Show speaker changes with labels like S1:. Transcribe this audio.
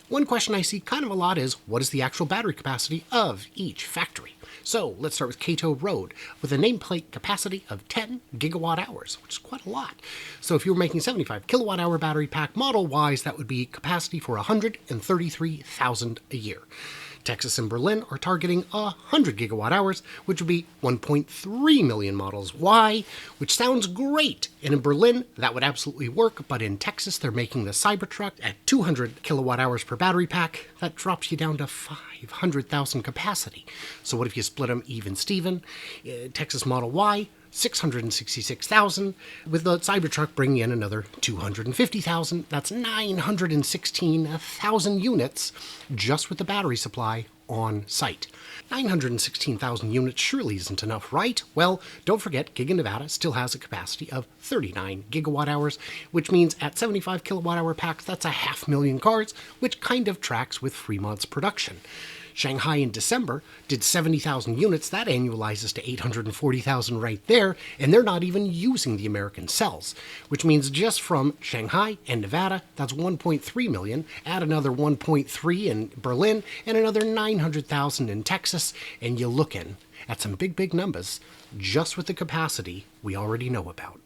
S1: One question I see kind of a lot is, what is the actual battery capacity of each factory? So let's start with Cato Road, with a nameplate capacity of 10 gigawatt hours, which is quite a lot. So if you were making 75 kilowatt hour battery pack, model-wise, that would be capacity for 133,000 a year. Texas and Berlin are targeting 100 gigawatt hours, which would be 1.3 million Models Y, which sounds great. And in Berlin, that would absolutely work, but in Texas, they're making the Cybertruck at 200 kilowatt hours per battery pack. That drops you down to 500,000 capacity. So what if you split them even Steven? Texas Model Y, 666,000, with the Cybertruck bringing in another 250,000. That's 916,000 units just with the battery supply on site. 916,000 units surely isn't enough, right? Well, don't forget, Giga Nevada still has a capacity of 39 gigawatt hours, which means at 75 kilowatt hour packs, that's 500,000 cars, which kind of tracks with Fremont's production. Shanghai in December did 70,000 units. That annualizes to 840,000 right there, and they're not even using the American cells, which means just from Shanghai and Nevada, that's 1.3 million. Add another 1.3 in Berlin and another 900,000 in Texas, and you're looking at some big numbers just with the capacity we already know about.